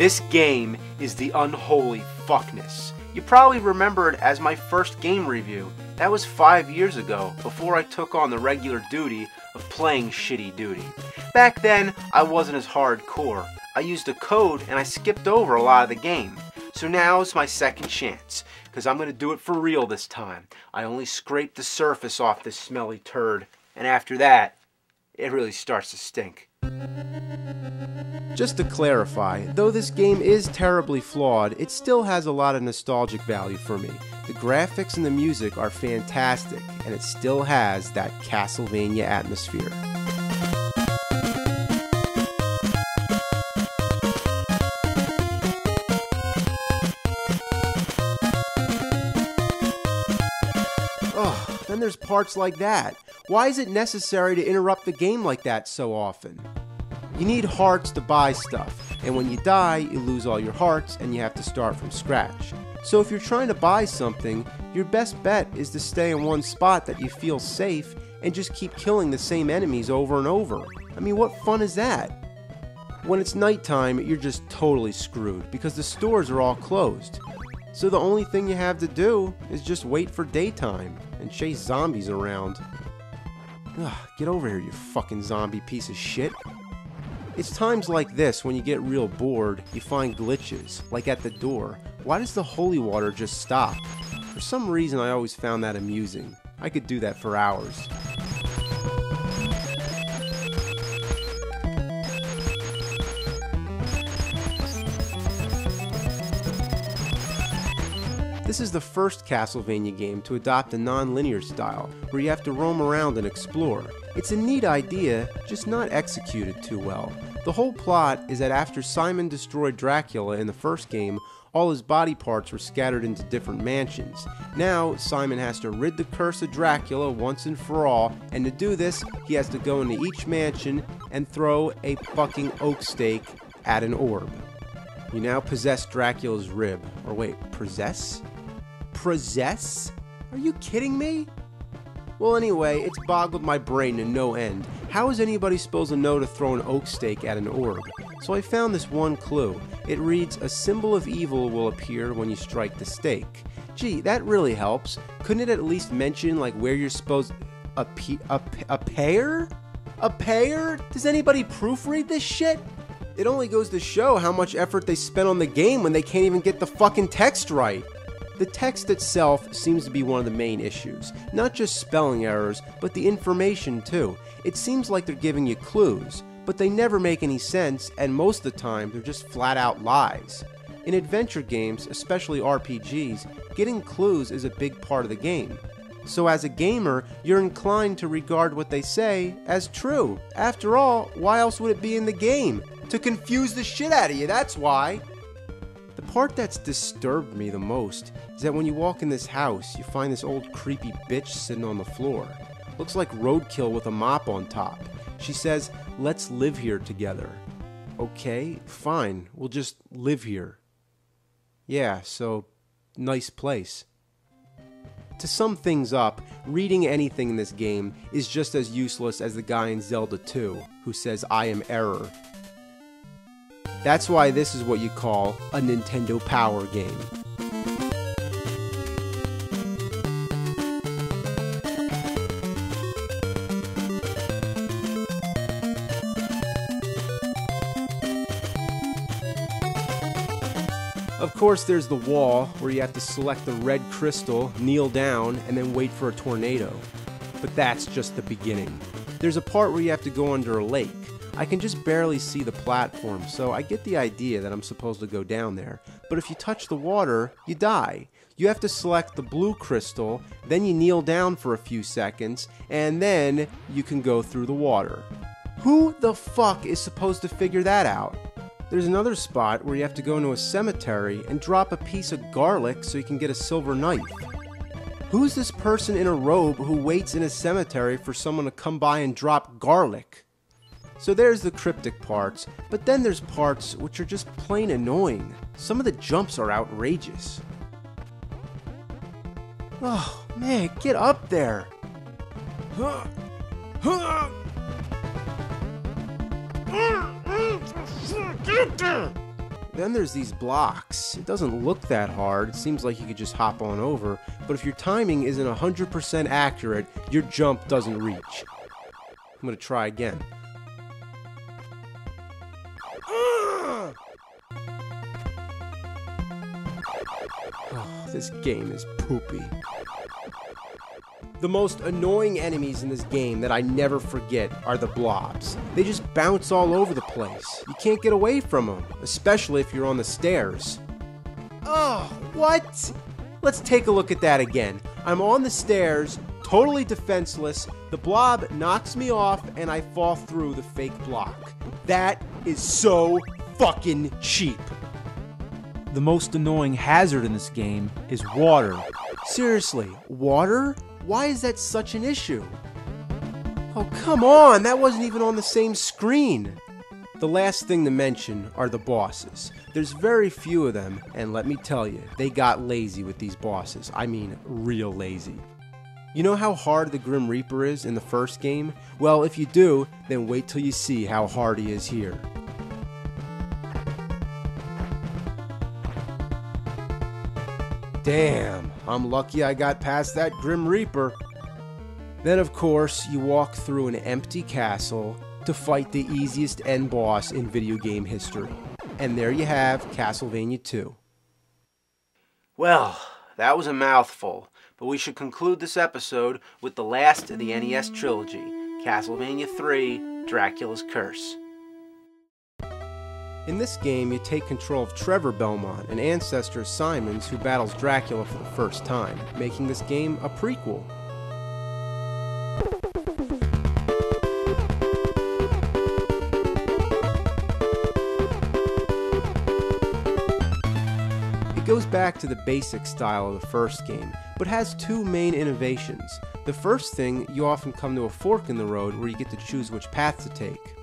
This game is the unholy fuckness. You probably remember it as my first game review. That was 5 years ago, before I took on the regular duty of playing shitty duty. Back then, I wasn't as hardcore. I used a code and I skipped over a lot of the game. So now is my second chance, because I'm going to do it for real this time. I only scraped the surface off this smelly turd, and after that, it really starts to stink. Just to clarify, though this game is terribly flawed, it still has a lot of nostalgic value for me. The graphics and the music are fantastic, and it still has that Castlevania atmosphere. Oh, then there's parts like that. Why is it necessary to interrupt the game like that so often? You need hearts to buy stuff, and when you die, you lose all your hearts and you have to start from scratch. So if you're trying to buy something, your best bet is to stay in one spot that you feel safe and just keep killing the same enemies over and over. I mean, what fun is that? When it's nighttime, you're just totally screwed because the stores are all closed. So the only thing you have to do is just wait for daytime and chase zombies around. Ugh, get over here, you fucking zombie piece of shit. It's times like this when you get real bored, you find glitches, like at the door. Why does the holy water just stop? For some reason I always found that amusing. I could do that for hours. This is the first Castlevania game to adopt a non-linear style, where you have to roam around and explore. It's a neat idea, just not executed too well. The whole plot is that after Simon destroyed Dracula in the first game, all his body parts were scattered into different mansions. Now, Simon has to rid the curse of Dracula once and for all, and to do this, he has to go into each mansion and throw a fucking oak stake at an orb. You now possess Dracula's rib. Or wait, possess? Possess? Are you kidding me? Well, anyway, it's boggled my brain to no end. How is anybody supposed to know to throw an oak stake at an orb? So I found this one clue. It reads, a symbol of evil will appear when you strike the stake. Gee, that really helps. Couldn't it at least mention, like, where you're supposed... A pair? A pair? Does anybody proofread this shit? It only goes to show how much effort they spent on the game when they can't even get the fucking text right. The text itself seems to be one of the main issues. Not just spelling errors, but the information too. It seems like they're giving you clues, but they never make any sense, and most of the time they're just flat out lies. In adventure games, especially RPGs, getting clues is a big part of the game. So as a gamer, you're inclined to regard what they say as true. After all, why else would it be in the game? To confuse the shit out of you, that's why. The part that's disturbed me the most is that when you walk in this house, you find this old creepy bitch sitting on the floor. Looks like roadkill with a mop on top. She says, let's live here together. Okay, fine, we'll just live here. Yeah, so, nice place. To sum things up, reading anything in this game is just as useless as the guy in Zelda 2 who says, I am error. That's why this is what you call a Nintendo Power game. Of course, there's the wall, where you have to select the red crystal, kneel down, and then wait for a tornado. But that's just the beginning. There's a part where you have to go under a lake. I can just barely see the platform, so I get the idea that I'm supposed to go down there. But if you touch the water, you die. You have to select the blue crystal, then you kneel down for a few seconds, and then you can go through the water. Who the fuck is supposed to figure that out? There's another spot where you have to go into a cemetery and drop a piece of garlic so you can get a silver knife. Who's this person in a robe who waits in a cemetery for someone to come by and drop garlic? So there's the cryptic parts, but then there's parts which are just plain annoying. Some of the jumps are outrageous. Oh man, get up there! Get there! Then there's these blocks. It doesn't look that hard. It seems like you could just hop on over. But if your timing isn't 100% accurate, your jump doesn't reach. I'm gonna try again. Oh, this game is poopy. The most annoying enemies in this game that I never forget are the blobs. They just bounce all over the place. You can't get away from them, especially if you're on the stairs. Oh, what? Let's take a look at that again. I'm on the stairs, totally defenseless. The blob knocks me off and I fall through the fake block. That is so fucking cheap. The most annoying hazard in this game is water. Seriously, water? Why is that such an issue? Oh, come on, that wasn't even on the same screen. The last thing to mention are the bosses. There's very few of them, and let me tell you, they got lazy with these bosses. I mean, real lazy. You know how hard the Grim Reaper is in the first game? Well, if you do, then wait till you see how hard he is here. Damn, I'm lucky I got past that Grim Reaper. Then of course, you walk through an empty castle to fight the easiest end boss in video game history. And there you have Castlevania 2. Well, that was a mouthful, but we should conclude this episode with the last of the NES trilogy, Castlevania 3, Dracula's Curse. In this game, you take control of Trevor Belmont, an ancestor of Simon's who battles Dracula for the first time, making this game a prequel. It goes back to the basic style of the first game, but has two main innovations. The first thing, you often come to a fork in the road where you get to choose which path to take.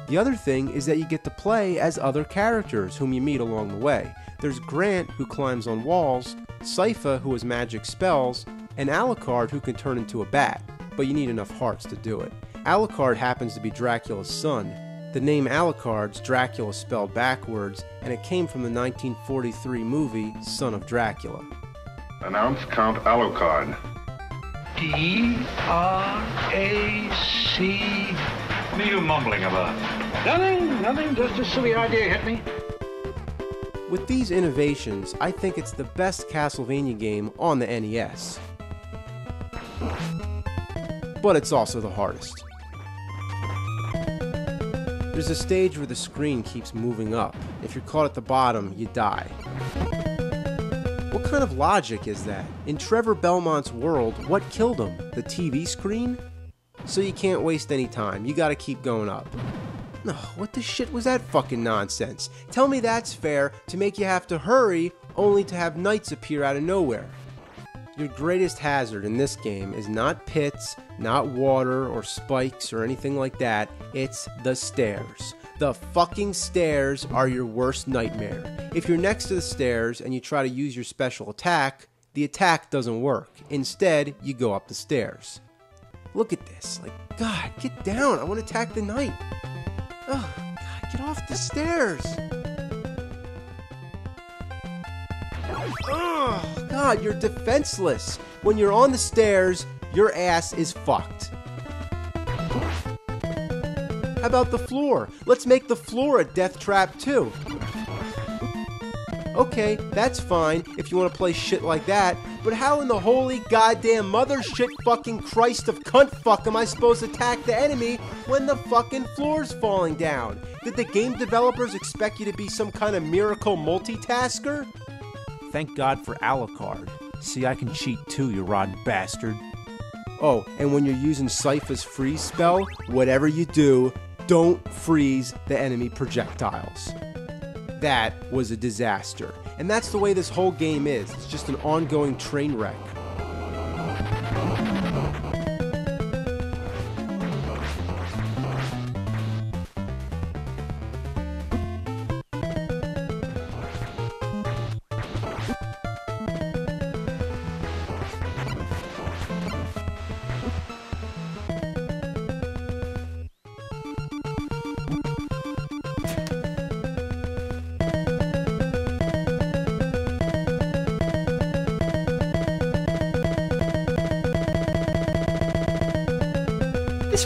The other thing is that you get to play as other characters whom you meet along the way. There's Grant, who climbs on walls, Sypha, who has magic spells, and Alucard, who can turn into a bat, but you need enough hearts to do it. Alucard happens to be Dracula's son. The name Alucard's Dracula spelled backwards, and it came from the 1943 movie Son of Dracula. Announce Count Alucard. D-R-A-C. What are you mumbling about? Nothing, just a silly idea hit me. With these innovations, I think it's the best Castlevania game on the NES. But it's also the hardest. There's a stage where the screen keeps moving up. If you're caught at the bottom, you die. What kind of logic is that? In Trevor Belmont's world, what killed him? The TV screen? So you can't waste any time, you gotta keep going up. No, what the shit was that fucking nonsense? Tell me that's fair to make you have to hurry only to have knights appear out of nowhere. Your greatest hazard in this game is not pits, not water or spikes or anything like that, it's the stairs. The fucking stairs are your worst nightmare. If you're next to the stairs and you try to use your special attack, the attack doesn't work. Instead, you go up the stairs. Look at this, like, God, get down, I want to attack the knight. Oh, God, get off the stairs. Oh, God, you're defenseless. When you're on the stairs, your ass is fucked. How about the floor? Let's make the floor a death trap too. Okay, that's fine if you want to play shit like that, but how in the holy goddamn mother shit fucking Christ of cunt fuck am I supposed to attack the enemy when the fucking floor's falling down? Did the game developers expect you to be some kind of miracle multitasker? Thank God for Alucard. See, I can cheat too, you rotten bastard. Oh, and when you're using Sypha's freeze spell, whatever you do, don't freeze the enemy projectiles. That was a disaster. And that's the way this whole game is. It's just an ongoing train wreck.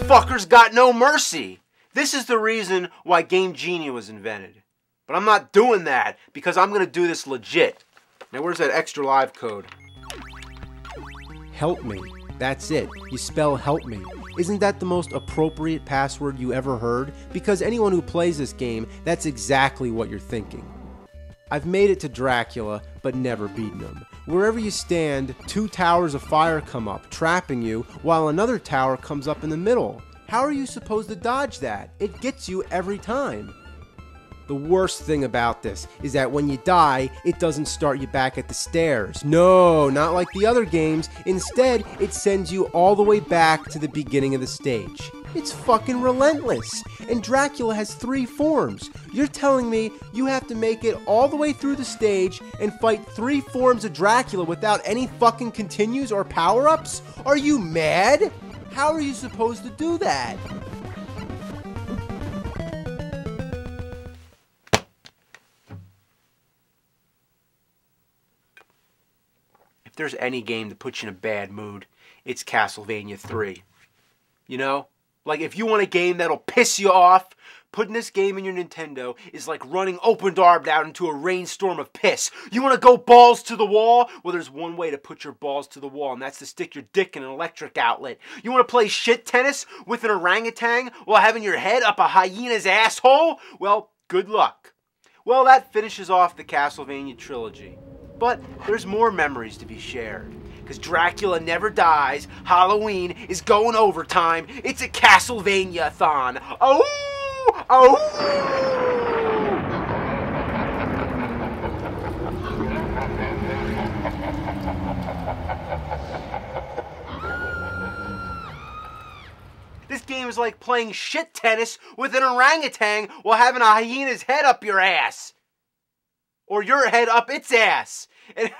fuckers got no mercy. This is the reason why Game Genie was invented. But I'm not doing that because I'm going to do this legit. Now where's that extra live code? Help me. That's it. You spell help me. Isn't that the most appropriate password you ever heard? Because anyone who plays this game, that's exactly what you're thinking. I've made it to Dracula, but never beaten him. Wherever you stand, 2 towers of fire come up, trapping you, while another tower comes up in the middle. How are you supposed to dodge that? It gets you every time. The worst thing about this is that when you die, it doesn't start you back at the stairs. No, not like the other games. Instead, it sends you all the way back to the beginning of the stage. It's fucking relentless. And Dracula has 3 forms. You're telling me you have to make it all the way through the stage and fight 3 forms of Dracula without any fucking continues or power-ups? Are you mad? How are you supposed to do that? If there's any game that puts you in a bad mood, it's Castlevania 3. You know? Like, if you want a game that'll piss you off, putting this game in your Nintendo is like running open-armed out into a rainstorm of piss. You want to go balls to the wall? Well, there's one way to put your balls to the wall, and that's to stick your dick in an electric outlet. You want to play shit tennis with an orangutan while having your head up a hyena's asshole? Well, good luck. Well, that finishes off the Castlevania trilogy. But there's more memories to be shared. Because Dracula never dies, Halloween is going overtime, it's a Castlevania-thon. Oh! Oh! This game is like playing shit tennis with an orangutan while having a hyena's head up your ass. Or your head up its ass. And